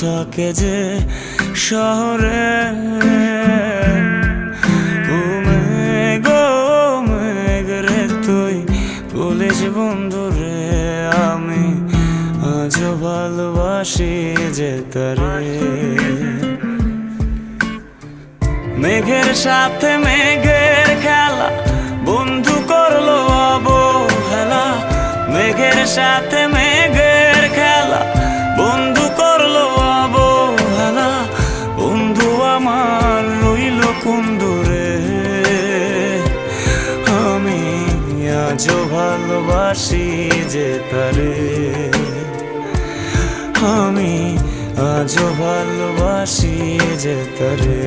থাকে যে শহরে। মেঘ রে তুই পুলিশ বন্ধু রে, আমি আজও ভালোবাসি যে তারে। মেঘের সাথে মেঘের খেলা, বন্ধু করলো অবহেলা। মেঘের সাথে মেঘের খেলা, বন্ধু করলো অবহেলা। বন্ধু আমার রইল কোন দূরে, আমি আজও ভালোবাসি যে তারে। আমি আজও ভালোবাসি যে তারে।